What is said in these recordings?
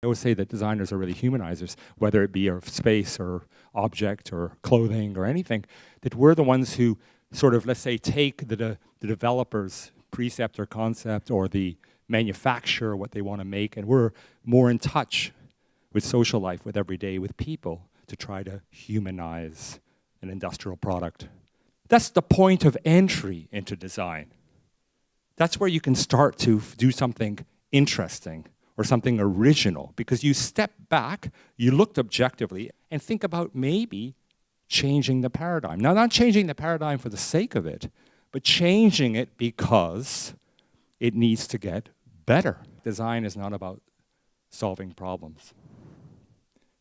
I always say that designers are really humanizers, whether it be of space or object or clothing or anything, that we're the ones who sort of, let's say, take the developer's precept or concept or the manufacturer, what they want to make, and we're more in touch with social life, with everyday, with people, to try to humanize an industrial product. That's the point of entry into design. That's where you can start to do something interesting or something original, because you step back, you looked objectively, and think about maybe changing the paradigm. Now, not changing the paradigm for the sake of it, but changing it because it needs to get better. Design is not about solving problems.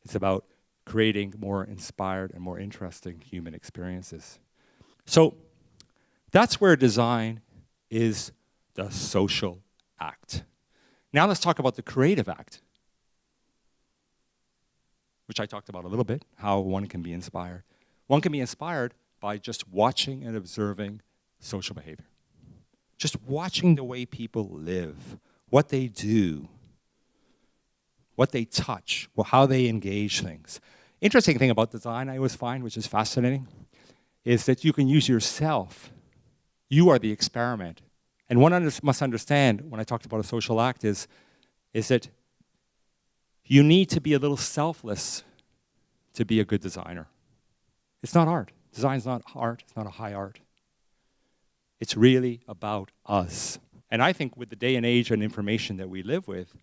It's about creating more inspired and more interesting human experiences. So that's where design is the social act. Now let's talk about the creative act, which I talked about a little bit, how one can be inspired. One can be inspired by just watching and observing social behavior. Just watching the way people live, what they do, what they touch, how they engage things. Interesting thing about design I always find, which is fascinating, is that you can use yourself. You are the experiment. And one must understand, when I talked about a social act, is that you need to be a little selfless to be a good designer. It's not art. Design's not art. It's not a high art. It's really about us. And I think with the day and age and information that we live with,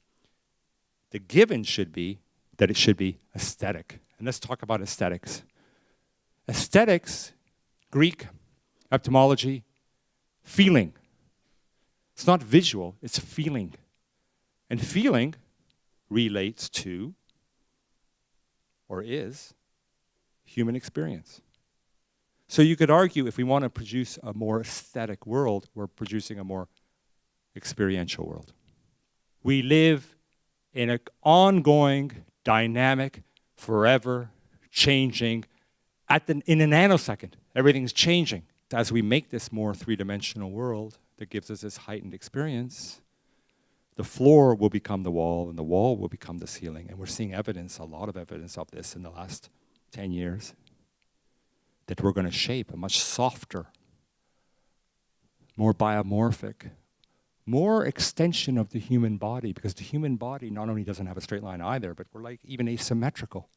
the given should be that it should be aesthetic. And let's talk about aesthetics. Aesthetics, Greek, etymology, feeling. It's not visual, it's feeling. And feeling relates to, or is, human experience. So you could argue if we want to produce a more aesthetic world, we're producing a more experiential world. We live in an ongoing, dynamic, forever changing, in a nanosecond, everything's changing. As we make this more three-dimensional world that gives us this heightened experience, the floor will become the wall, and the wall will become the ceiling. And we're seeing evidence, a lot of evidence of this in the last 10 years, that we're going to shape a much softer, more biomorphic, more extension of the human body, because the human body not only doesn't have a straight line either, but we're like even asymmetrical.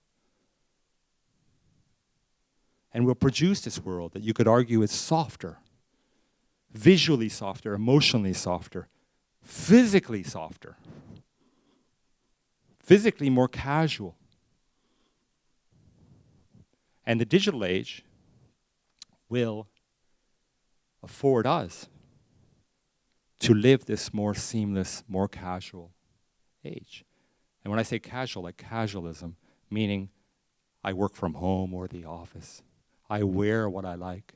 And we'll produce this world that you could argue is softer, visually softer, emotionally softer, physically softer, physically more casual. And the digital age will afford us to live this more seamless, more casual age. And when I say casual, like casualism, meaning I work from home or the office. I wear what I like.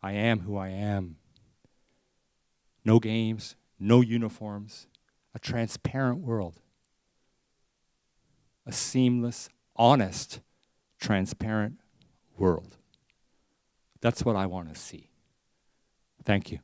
I am who I am. No games, no uniforms, a transparent world. A seamless, honest, transparent world. That's what I want to see. Thank you.